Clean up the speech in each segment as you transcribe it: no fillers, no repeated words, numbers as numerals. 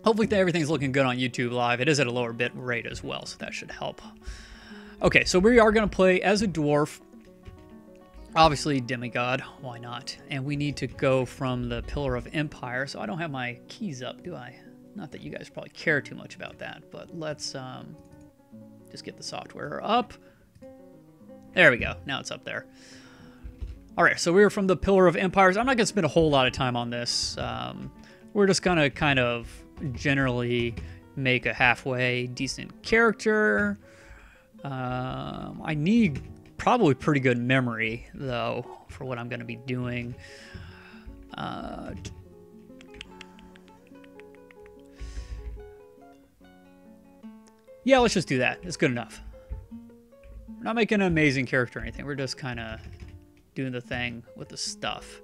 Hopefully everything's looking good on YouTube Live. It is at a lower bit rate as well, so that should help. Okay, so we are going to play as a dwarf. Obviously, demigod. Why not? And we need to go from the Pillar of Empire. So I don't have my keys up, do I? Not that you guys probably care too much about that, but let's just get the software up. There we go. Now it's up there. All right, so we're from the Pillar of Empires. I'm not going to spend a whole lot of time on this. We're just going to kind of generally make a halfway decent character. I need probably pretty good memory, though, for what I'm going to be doing. Yeah, let's just do that. It's good enough. We're not making an amazing character or anything. We're just kind of doing the thing with the stuff.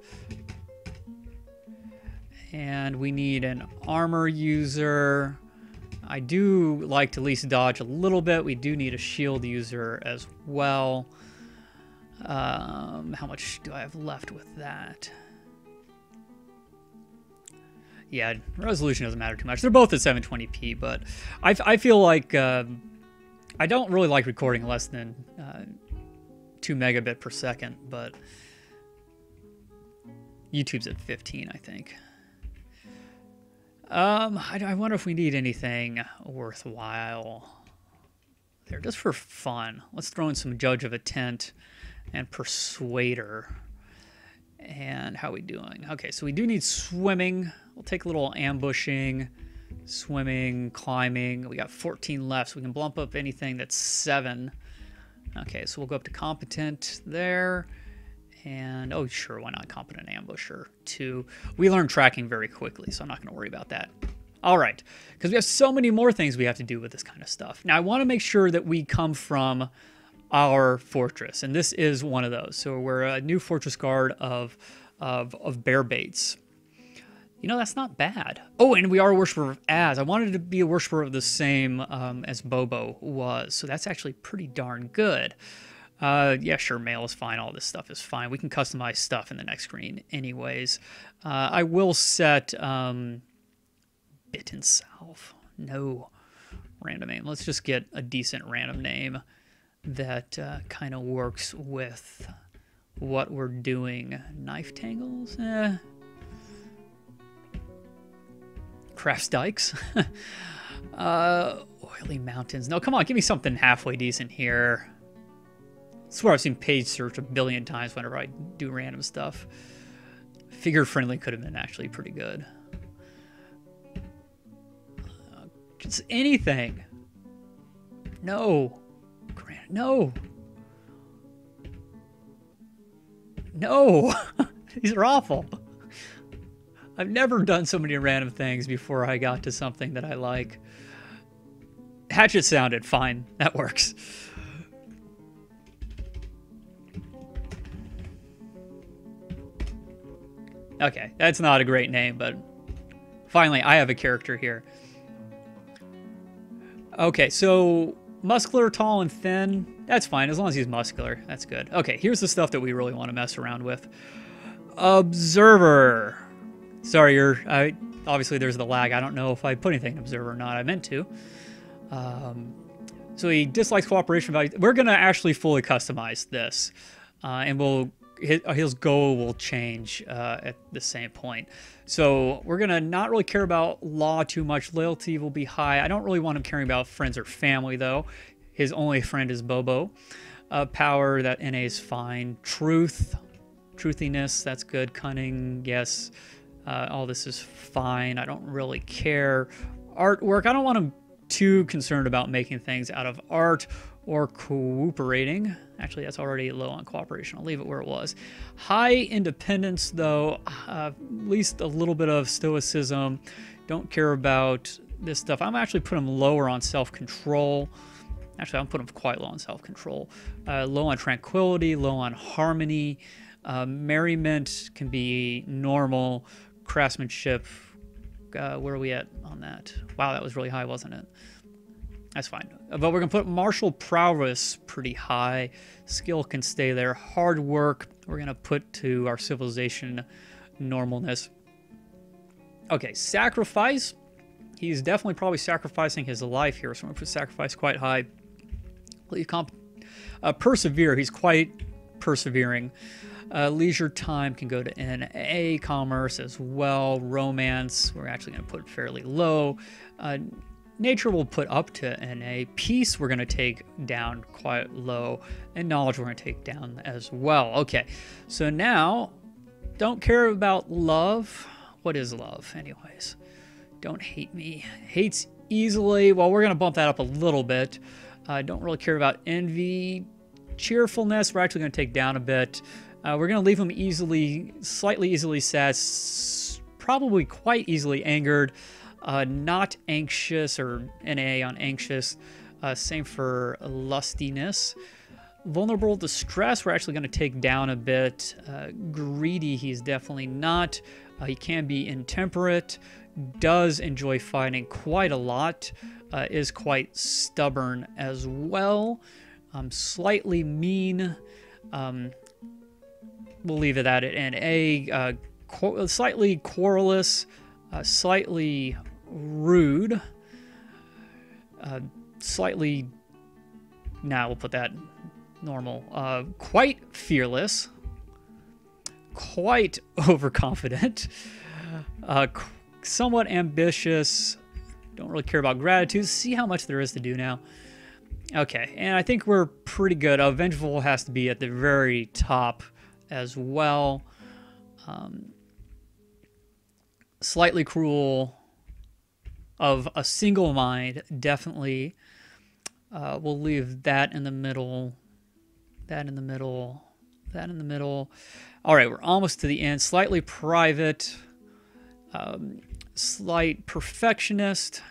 And we need an armor user. I do like to at least dodge a little bit. We do need a shield user as well. How much do I have left with that? Yeah, resolution doesn't matter too much. They're both at 720p, but I feel like I don't really like recording less than 2 megabit per second, but YouTube's at 15, I think. I wonder if we need anything worthwhile there, just for fun. Let's throw in some Judge of a Tent and Persuader. And how are we doing? Okay, so we do need swimming. We'll take a little ambushing, swimming, climbing. We got 14 left, so we can bump up anything that's 7. Okay, so we'll go up to competent there. And, oh, sure, why not competent ambusher 2? We learn tracking very quickly, so I'm not going to worry about that. All right, because we have so many more things we have to do with this kind of stuff. Now, I want to make sure that we come from our fortress, and this is one of those. So we're a new fortress guard of bear baits. You know, that's not bad. Oh, and we are a worshiper of Az. I wanted to be a worshiper of the same as Bobo was, so that's actually pretty darn good. Yeah, sure, mail is fine. All this stuff is fine. We can customize stuff in the next screen anyways. I will set bit and salve. No random name. Let's just get a decent random name that kind of works with what we're doing. Knife tangles? Crafts dikes? Oily mountains. No, come on, give me something halfway decent here. I swear I've seen page search a billion times whenever I do random stuff. Figure friendly could have been actually pretty good. Just anything. No. No. No. These are awful. I've never done so many random things before I got to something that I like. Hatchet sounded fine. That works. Okay, that's not a great name, but finally I have a character here. Okay, so muscular, tall, and thin. That's fine, as long as he's muscular. That's good. Okay, here's the stuff that we really want to mess around with. Observer. Sorry, obviously there's the lag. I don't know if I put anything in Observer or not. I meant to. So he dislikes cooperation value. We're going to actually fully customize this, and his goal will change at the same point. So we're going to not really care about law too much. Loyalty will be high. I don't really want him caring about friends or family, though. His only friend is Bobo. Power, that NA is fine. Truthiness, that's good. Cunning, yes. All this is fine. I don't really care. Artwork, I don't want him too concerned about making things out of art or cooperating. Actually, that's already low on cooperation. I'll leave it where it was. High independence, though, at least a little bit of stoicism. Don't care about this stuff. I'm actually putting him lower on self-control. Actually, I'm putting him quite low on self-control. Low on tranquility, low on harmony. Merriment can be normal. Craftsmanship, where are we at on that? Wow, that was really high, wasn't it? That's fine. But we're going to put martial prowess pretty high. Skill can stay there. Hard work, we're going to put to our civilization normalness. Okay, sacrifice. He's definitely probably sacrificing his life here, so I'm going to put sacrifice quite high. Persevere, he's quite persevering. Leisure time can go to NA. Commerce as well. Romance, we're actually going to put fairly low. Nature we'll put up to NA. Peace we're going to take down quite low. And knowledge we're going to take down as well. Okay, so now, don't care about love. What is love, anyways? Don't hate me. Hates easily. Well, we're going to bump that up a little bit. Don't really care about envy. Cheerfulness, we're actually going to take down a bit. We're going to leave him slightly easily sad, probably quite easily angered. Not anxious, or NA on anxious. Same for lustiness. Vulnerable to stress, we're actually going to take down a bit. Greedy, he's definitely not. He can be intemperate. Does enjoy fighting quite a lot. Is quite stubborn as well. Slightly mean. We'll leave it at NA. Slightly querulous. Slightly rude. Slightly... Nah, we'll put that normal. Quite fearless. Quite overconfident. Somewhat ambitious. Don't really care about gratitude. See how much there is to do now. Okay, and I think we're pretty good. Vengeful has to be at the very top as well. Slightly cruel. Of a single mind, definitely. We'll leave that in the middle. That in the middle. That in the middle. All right, we're almost to the end. Slightly private. Slight perfectionist.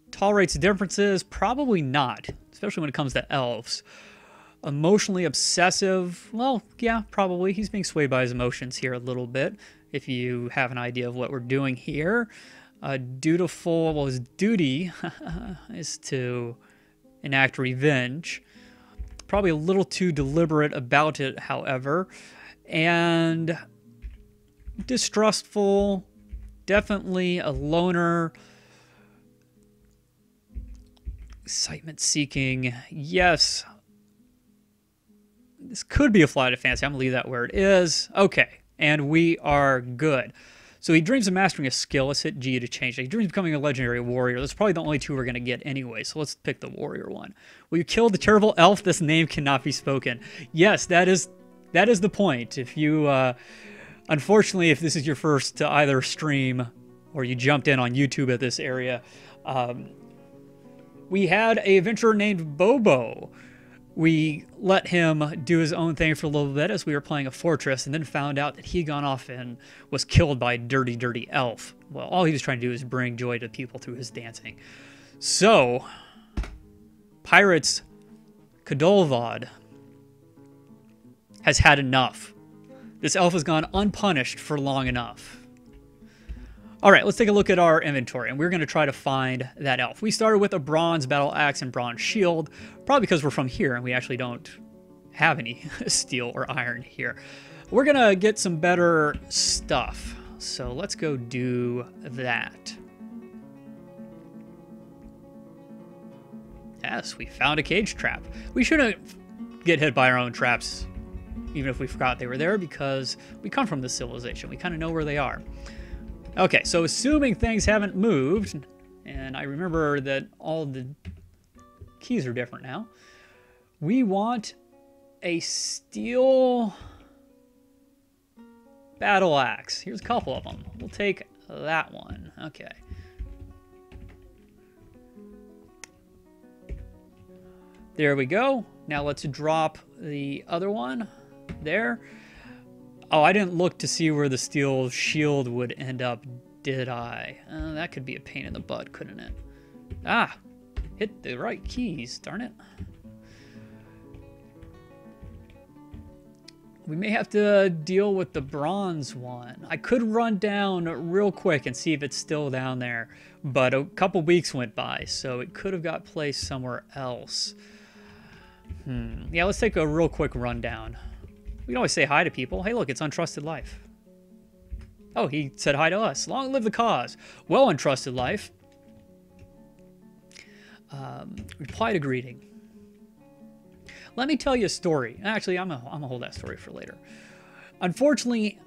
Tolerates differences. Probably not, especially when it comes to elves. Emotionally obsessive. Well, yeah, probably. He's being swayed by his emotions here a little bit, if you have an idea of what we're doing here. Dutiful. Well, his duty is to enact revenge. Probably a little too deliberate about it, however. And distrustful. Definitely a loner. Excitement seeking. Yes. This could be a flight of fancy. I'm going to leave that where it is. Okay. And we are good. So he dreams of mastering a skill. Let's hit G to change it. He dreams of becoming a legendary warrior. That's probably the only two we're going to get anyway. So let's pick the warrior one. Will you kill the terrible elf? This name cannot be spoken. Yes, that is the point. If you, unfortunately, if this is your first to either stream or you jumped in on YouTube at this area, we had a adventurer named Bobo. We let him do his own thing for a little bit as we were playing a fortress, and then found out that he'd gone off and was killed by a dirty, dirty elf. Well, all he was trying to do is bring joy to people through his dancing. So, Pirates Kadolvad has had enough. This elf has gone unpunished for long enough. All right, let's take a look at our inventory, and we're going to try to find that elf. We started with a bronze battle axe and bronze shield, probably because we're from here and we actually don't have any steel or iron here. We're going to get some better stuff, so let's go do that. Yes, we found a cage trap. We shouldn't get hit by our own traps, even if we forgot they were there, because we come from this civilization. We kind of know where they are. Okay, so assuming things haven't moved, and I remember that all the keys are different now, we want a steel battle axe. Here's a couple of them. We'll take that one. Okay. There we go. Now let's drop the other one there. Oh, I didn't look to see where the steel shield would end up, did I? That could be a pain in the butt, couldn't it? Ah, hit the right keys, darn it. We may have to deal with the bronze one. I could run down real quick and see if it's still down there, but a couple weeks went by, so it could have got placed somewhere else. Yeah, let's take a real quick rundown. We can always say hi to people. Hey, look, it's Untrusted Life. Oh, he said hi to us. Long live the cause. Well, untrusted life. Reply to greeting. Let me tell you a story. Actually, I'm gonna hold that story for later. Unfortunately,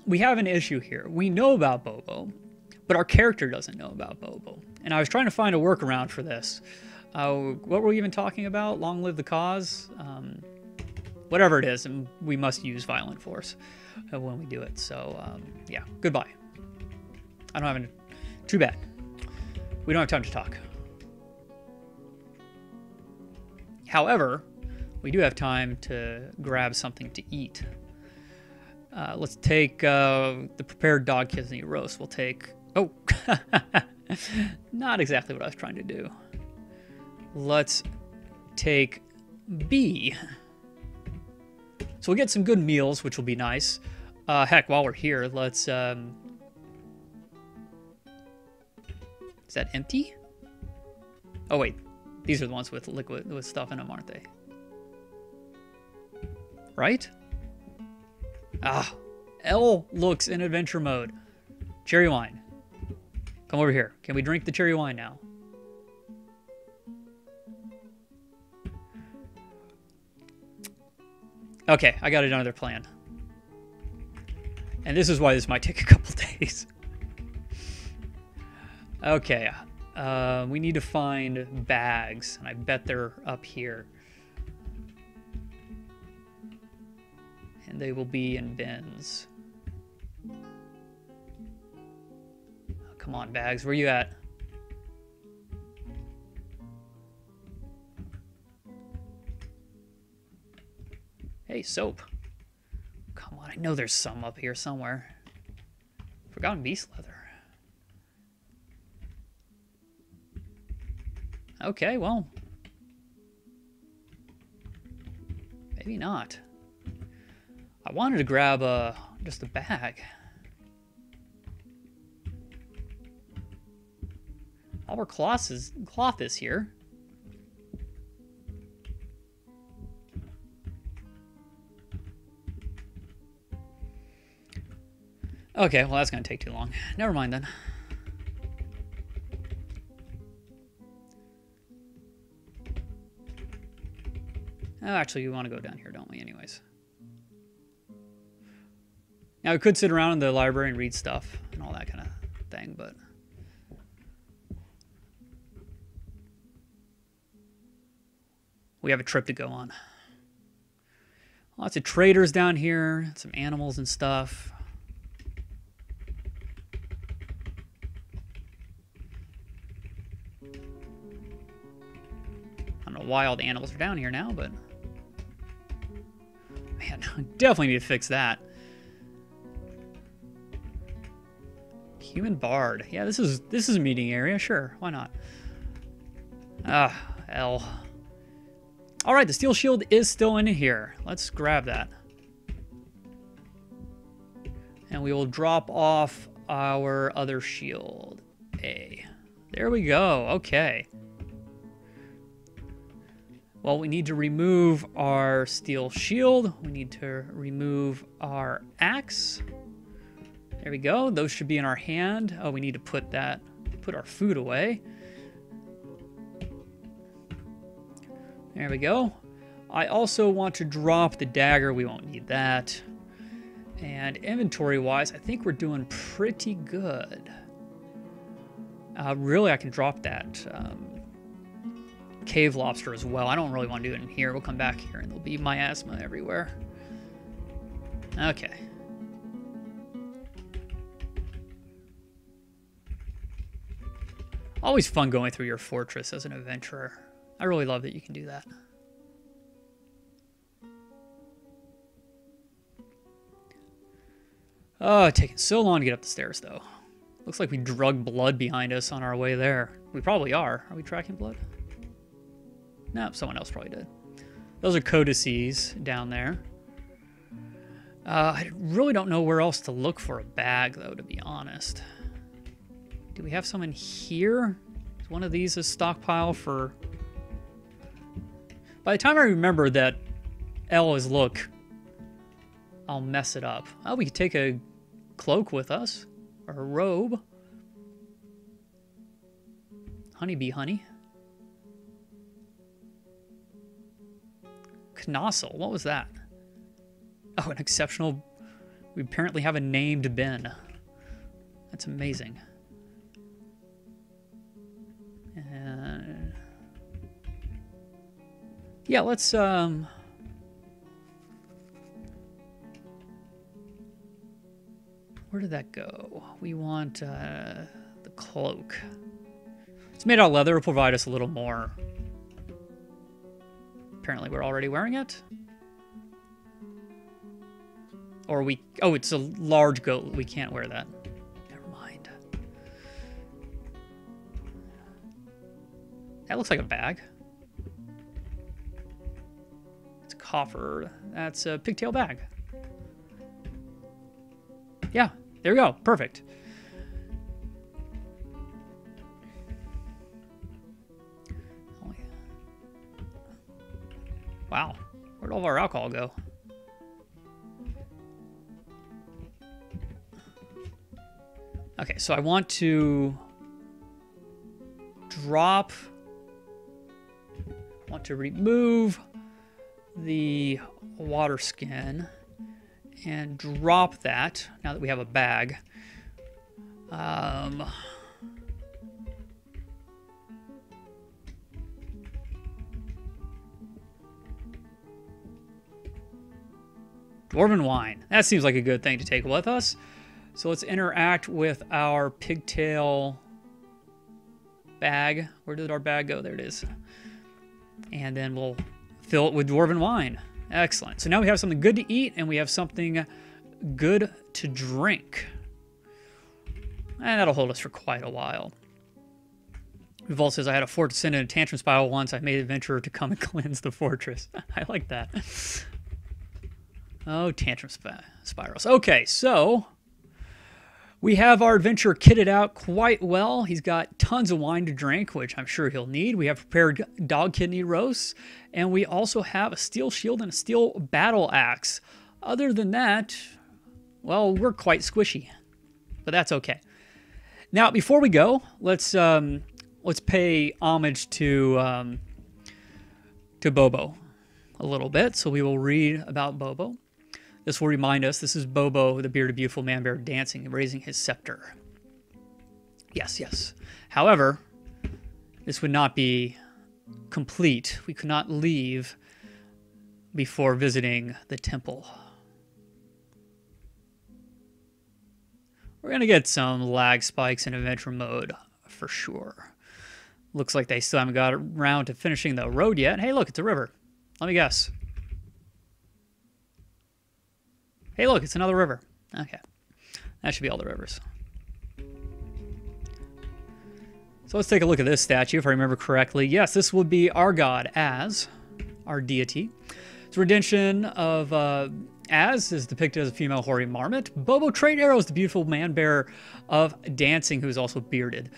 we have an issue here. We know about Bobo, but our character doesn't know about Bobo. And I was trying to find a workaround for this. What were we even talking about? Long live the cause? Whatever it is, and we must use violent force when we do it. So, yeah, goodbye. I don't have any... Too bad. We don't have time to talk. However, we do have time to grab something to eat. Let's take the prepared dog kidney roast. We'll take... Oh! Not exactly what I was trying to do. Let's take B. So we'll get some good meals, which will be nice. Heck, while we're here, let's... Is that empty? Oh, wait. These are the ones with liquid, with stuff in them, aren't they? Right? Ah. L looks in adventure mode. Cherry wine. Come over here. Can we drink the cherry wine now? Okay, I got another plan. And this is why this might take a couple days. Okay, we need to find bags, and I bet they're up here. And they will be in bins. Oh, come on, bags, where you at? Hey, soap. Come on, I know there's some up here somewhere. Forgotten beast leather. Okay, well. Maybe not. I wanted to grab just a bag. All our cloth is here. Okay, well that's going to take too long. Never mind then. Oh, actually, we want to go down here, don't we, anyways? Now, we could sit around in the library and read stuff and all that kind of thing, but... we have a trip to go on. Lots of traders down here, some animals and stuff. I don't know why all the animals are down here now, but... man, definitely need to fix that. Human Bard. Yeah, this is a meeting area. Sure, why not? Ah, L. All right, the steel shield is still in here. Let's grab that. And we will drop off our other shield. A. There we go. Okay. Well, we need to remove our steel shield. We need to remove our axe. There we go. Those should be in our hand. Oh, we need to put our food away. There we go. I also want to drop the dagger. We won't need that. And inventory-wise, I think we're doing pretty good. Really, I can drop that cave lobster as well. I don't really want to do it in here. We'll come back here and there'll be miasma everywhere. Okay. Always fun going through your fortress as an adventurer. I really love that you can do that. Oh, it's taking so long to get up the stairs, though. Looks like we drug blood behind us on our way there. We probably are. Are we tracking blood? No, someone else probably did. Those are codices down there. I really don't know where else to look for a bag, though, to be honest. Do we have some in here? Is one of these a stockpile for... by the time I remember that L is look, I'll mess it up. Oh, we could take a cloak with us, or a robe. Honeybee honey. Knossel, what was that? Oh, an exceptional... We apparently have a named bin. That's amazing. Yeah, let's... Where did that go? We want the cloak. It's made out of leather. It'll provide us a little more. Apparently we're already wearing it. Or we... Oh, it's a large goat. We can't wear that. Never mind. That looks like a bag. It's a coffer. That's a pigtail bag. Yeah, there we go. Perfect. Wow, where'd all of our alcohol go? Okay, so I want to remove the water skin and drop that now that we have a bag. Dwarven wine. That seems like a good thing to take with us. So let's interact with our pigtail bag. Where did our bag go? There it is. And then we'll fill it with dwarven wine. Excellent. So now we have something good to eat and we have something good to drink. And that'll hold us for quite a while. Revolt says, I had a fort descend in a tantrum spiral once. I made an adventurer to come and cleanse the fortress. I like that. Oh, tantrum spirals. Okay, so we have our adventurer kitted out quite well. He's got tons of wine to drink, which I'm sure he'll need. We have prepared dog kidney roasts, and we also have a steel shield and a steel battle axe. Other than that, well, we're quite squishy, but that's okay. Now, before we go, let's pay homage to Bobo a little bit. So we will read about Bobo. This will remind us, this is Bobo, the bearded beautiful man bear, dancing and raising his scepter. Yes, yes. However, this would not be complete. We could not leave before visiting the temple. We're going to get some lag spikes in adventure mode for sure. Looks like they still haven't got around to finishing the road yet. Hey, look, it's a river. Let me guess. Hey, look, it's another river. Okay. That should be all the rivers. So let's take a look at this statue, if I remember correctly. Yes, this would be our god, Az, our deity. Its rendition of Az is depicted as a female hoary marmot. Bobo Trade Arrow is the beautiful man-bearer of dancing, who is also bearded.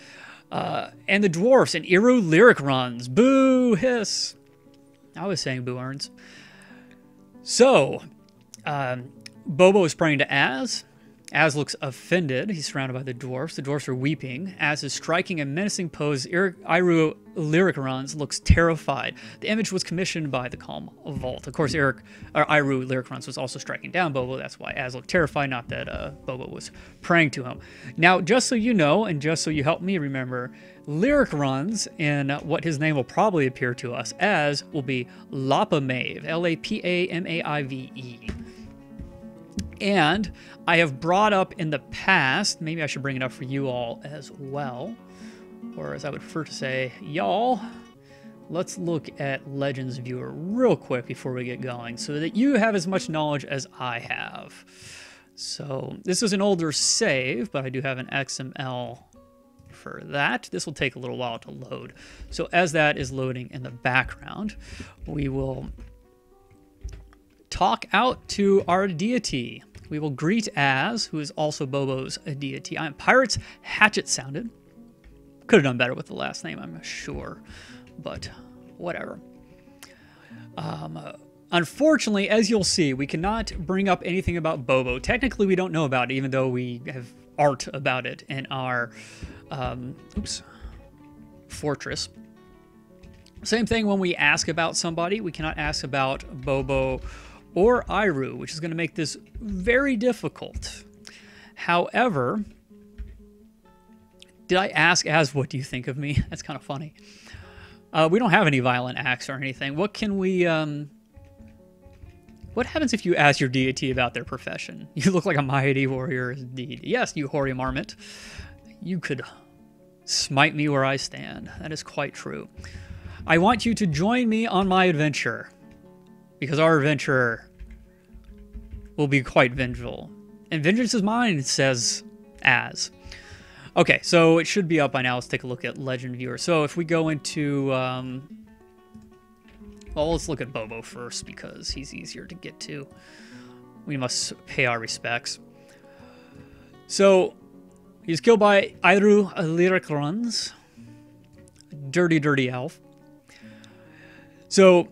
And the dwarfs and Eru lyric runs. Boo, hiss. I was saying boo earns. So, Bobo is praying to Az. Az looks offended. He's surrounded by the dwarfs. The dwarfs are weeping. Az is striking a menacing pose. Iru Lyric Runs looks terrified. The image was commissioned by the Calm Vault. Of course, Iru Lyric Runs was also striking down Bobo. That's why Az looked terrified, not that Bobo was praying to him. Now, just so you know, and just so you help me remember, Lyric Runs, and what his name will probably appear to us as, will be Lapamave. Lapamaive. And I have brought up in the past, maybe I should bring it up for you all as well, or as I would prefer to say, y'all, let's look at Legends Viewer real quick before we get going so that you have as much knowledge as I have. So this is an older save, but I do have an XML for that. This will take a little while to load. So as that is loading in the background, we will talk out to our deity. We will greet Az, who is also Bobo's deity. I'm Pirates Hatchet sounded. Could have done better with the last name, I'm sure, but whatever. unfortunately, as you'll see, we cannot bring up anything about Bobo. Technically, we don't know about it, even though we have art about it in our fortress. Same thing when we ask about somebody. We cannot ask about Bobo or Iru, which is going to make this very difficult. However, did I ask as, what do you think of me? That's kind of funny. We don't have any violent acts or anything. What can we... what happens if you ask your deity about their profession? You look like a mighty warrior indeed. Yes, you hoary marmot. You could smite me where I stand. That is quite true. I want you to join me on my adventure, because our adventure will be quite vengeful. And vengeance is mine, it says as. Okay, so it should be up by now. Let's take a look at Legend Viewer. So if we go into... well, let's look at Bobo first, because he's easier to get to. We must pay our respects. So, he's killed by Iru Lyricruns. Dirty, dirty elf. So,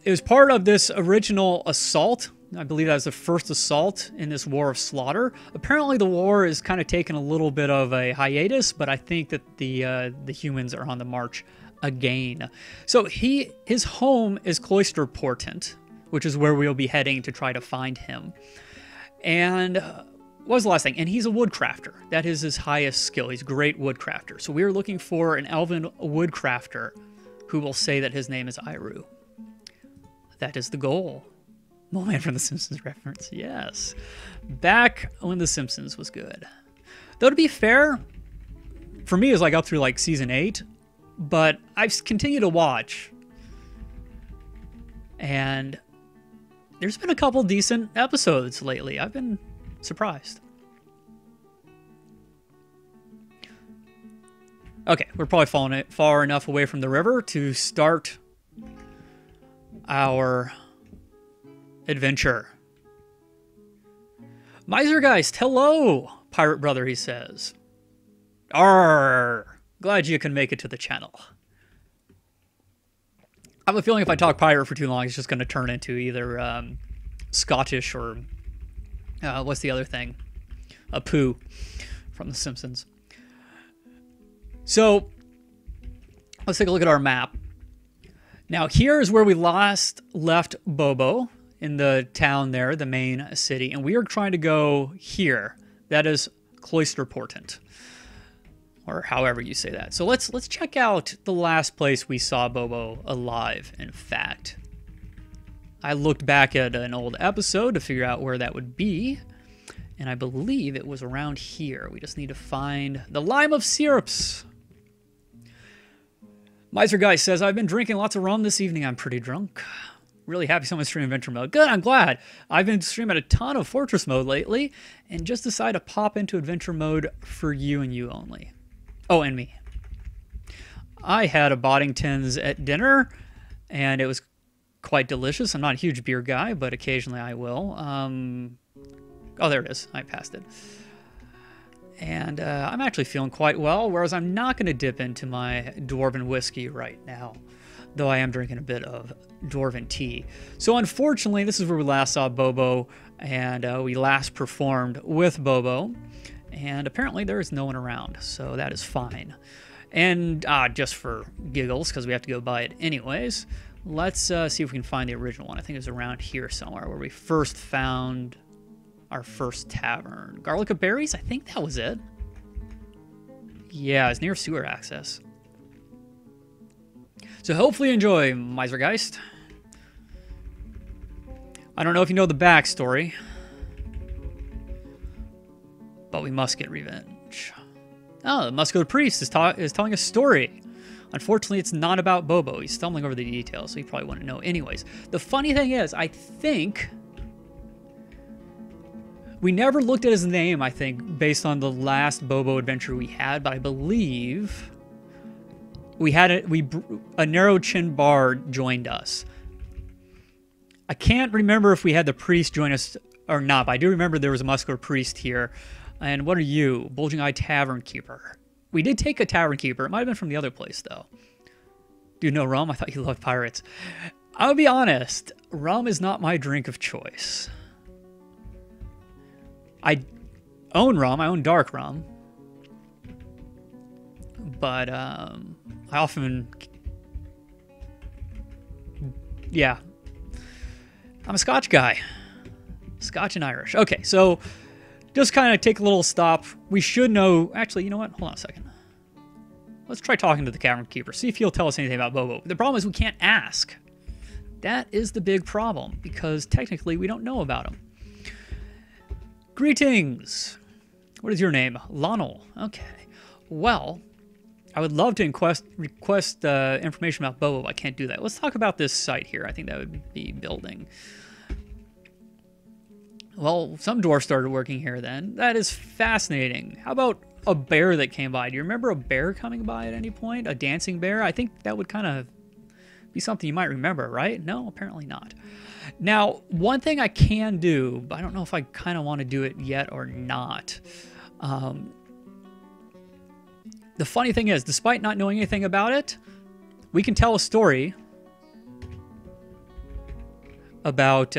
it was part of this original assault. I believe that was the first assault in this War of Slaughter. Apparently the war is kind of taking a little bit of a hiatus, but I think that the humans are on the march again. So his home is Cloister Portent, which is where we'll be heading to try to find him. And what was the last thing? And he's a woodcrafter. That is his highest skill. He's a great woodcrafter. So we are looking for an elven woodcrafter who will say that his name is Iru. That is the goal. Mole Man from The Simpsons reference. Yes. Back when The Simpsons was good. Though to be fair, for me it was like up through like season 8, but I've continued to watch. And there's been a couple decent episodes lately. I've been surprised. Okay, we're probably falling far enough away from the river to start our adventure. Misergeist, hello, pirate brother, he says. Arr, glad you can make it to the channel. I have a feeling if I talk pirate for too long, it's just going to turn into either Scottish or what's the other thing? A poo from The Simpsons. So, let's take a look at our map. Now, here is where we last left Bobo, in the town there, the main city, and we are trying to go here. That is Cloister Portent, or however you say that. So let's check out the last place we saw Bobo alive, in fact. I looked back at an old episode to figure out where that would be, and I believe it was around here. We just need to find the Lime of Syrups. Miser Guy says, I've been drinking lots of rum this evening. I'm pretty drunk. Really happy someone's streaming Adventure Mode. Good, I'm glad. I've been streaming a ton of Fortress Mode lately, and just decided to pop into Adventure Mode for you and you only. Oh, and me. I had a Boddington's at dinner, and it was quite delicious. I'm not a huge beer guy, but occasionally I will. Oh, there it is. I passed it. And I'm actually feeling quite well, whereas I'm not going to dip into my Dwarven whiskey right now, though I am drinking a bit of Dwarven tea. So unfortunately, this is where we last saw Bobo, and we last performed with Bobo, and apparently there is no one around, so that is fine. And just for giggles, because we have to go buy it anyways, let's see if we can find the original one. I think it was around here somewhere, where we first found our first tavern. Garlic of Berries? I think that was it. Yeah, it's near sewer access. So hopefully you enjoy Misergeist. I don't know if you know the backstory, but we must get revenge. Oh, the Musco Priest is telling a story. Unfortunately, it's not about Bobo. He's stumbling over the details, so you probably wouldn't know anyways. The funny thing is, I think we never looked at his name, I think, based on the last Bobo adventure we had, but I believe we had a narrow chin bard joined us. I can't remember if we had the priest join us or not, but I do remember there was a muscular priest here. And what are you? Bulging Eye Tavern Keeper. We did take a Tavern Keeper. It might have been from the other place, though. Do you know rum? I thought you loved pirates. I'll be honest. rum is not my drink of choice. I own rum. I own dark rum. But I often... Yeah. I'm a Scotch guy. Scotch and Irish. Okay, so just kind of take a little stop. We should know... Actually, you know what? Hold on a second. Let's try talking to the Cavern Keeper. See if he'll tell us anything about Bobo. The problem is we can't ask. That is the big problem, because technically we don't know about him. Greetings. What is your name? Lonel. Okay. Well, I would love to request information about Bobo, but I can't do that. Let's talk about this site here. I think that would be building. Well, some dwarf started working here then. That is fascinating. How about a bear that came by? Do you remember a bear coming by at any point? A dancing bear? I think that would kind of be something you might remember, right? No, apparently not. Now, one thing I can do, but I don't know if I kind of want to do it yet or not. The funny thing is, despite not knowing anything about it, we can tell a story about...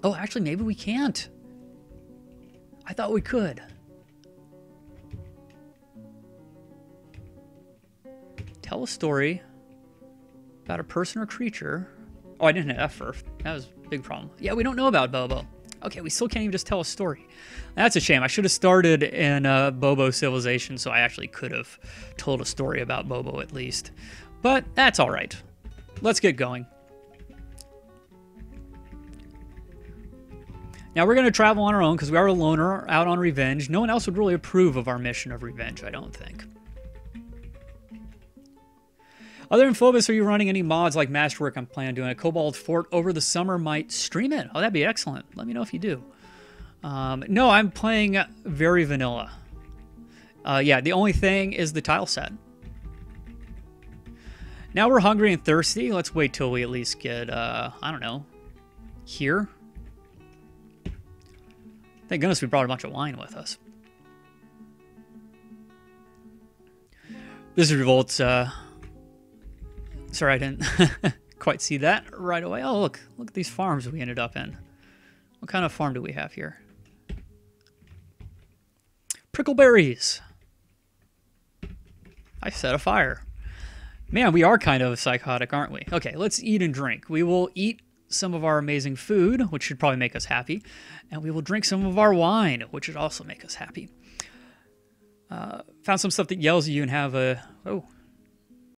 Oh, actually, maybe we can't. I thought we could. Tell a story about a person or creature. Oh, I didn't hit F first. That was a big problem. Yeah, we don't know about Bobo. Okay, we still can't even just tell a story. That's a shame. I should have started in Bobo Civilization, so I actually could have told a story about Bobo at least. But that's all right. Let's get going. Now we're going to travel on our own because we are a loner out on revenge. No one else would really approve of our mission of revenge, I don't think. Other than Phobos, are you running any mods like Masterwork? I'm planning on doing a Cobalt Fort over the summer. Might stream it. Oh, that'd be excellent. Let me know if you do. No, I'm playing very vanilla. Yeah, the only thing is the tile set. Now we're hungry and thirsty. Let's wait till we at least get, I don't know, here. Thank goodness we brought a bunch of wine with us. This is Revolt's, sorry, I didn't quite see that right away. Oh, look at these farms we ended up in. What kind of farm do we have here? Prickleberries. I set a fire. Man, we are kind of psychotic, aren't we? Okay, let's eat and drink. We will eat some of our amazing food, which should probably make us happy, and we will drink some of our wine, which should also make us happy. Found some stuff that yells at you and have a... Oh,